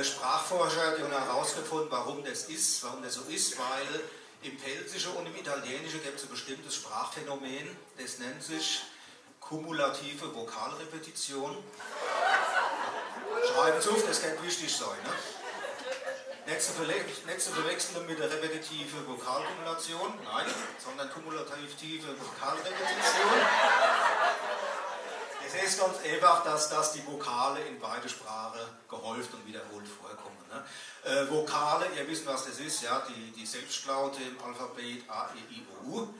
Sprachforscher, die haben herausgefunden, warum das so ist, weil im Pfälzischen und im Italienischen gibt es ein bestimmtes Sprachphänomen, das nennt sich kumulative Vokalrepetition. Schreiben Sie auf, das kann wichtig sein. Ne? Nicht zu verwechseln mit der repetitiven Vokalkumulation, nein, sondern kumulative Vokalrepetition. Es ist ganz einfach, dass die Vokale in beide Sprachen gehäuft und wiederholt vorkommen. Ne? Vokale, ihr wisst, was das ist, ja, die Selbstlaute im Alphabet A, E, I, O, U.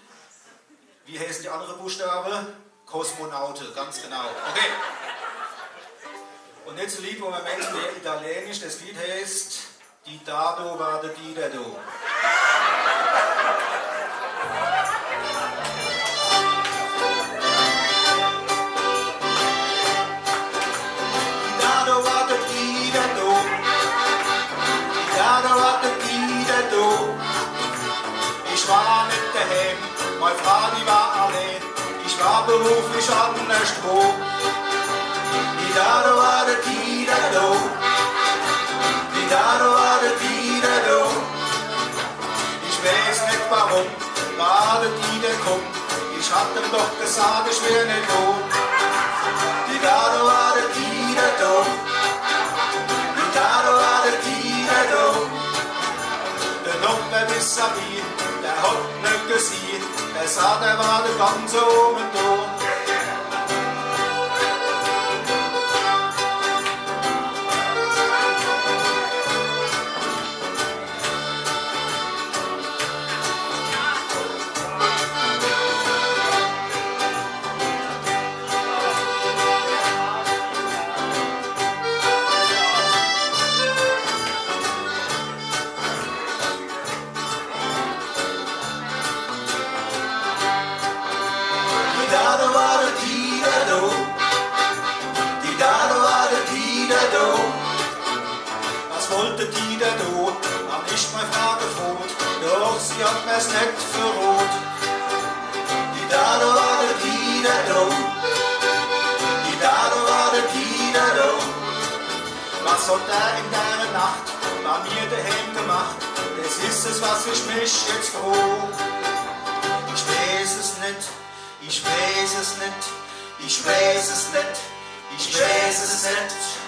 Wie heißen die anderen Buchstaben? Kosmonaute, ganz genau. Okay. Und jetzt ein Lied, wo man merkt, wer Italienisch, das Lied heißt Di Dado vado di Dado. Ich war nicht daheim, meine Frau die war allein, ich war beruflich anderswo. Die Dado war der Didado, die Dado war der Didado. Ich weiß nicht warum, war der Didado kommt, ich hab ihm doch gesagt, ich wär nicht tot. Die Dado war der Didado, die Dado war der Didado. Der Doktor ist an mir, der hat nicht gesehen, der sagt, er war der ganze oben da. Sie hat mir's nicht verrot. Die Dado war der Didado, die Dado war der Didado. Was hat er in der Nacht bei mir daheim gemacht? Das ist es, was ich mich jetzt froh. Ich weiß es nicht, ich weiß es nicht, ich weiß es nicht, ich weiß es nicht.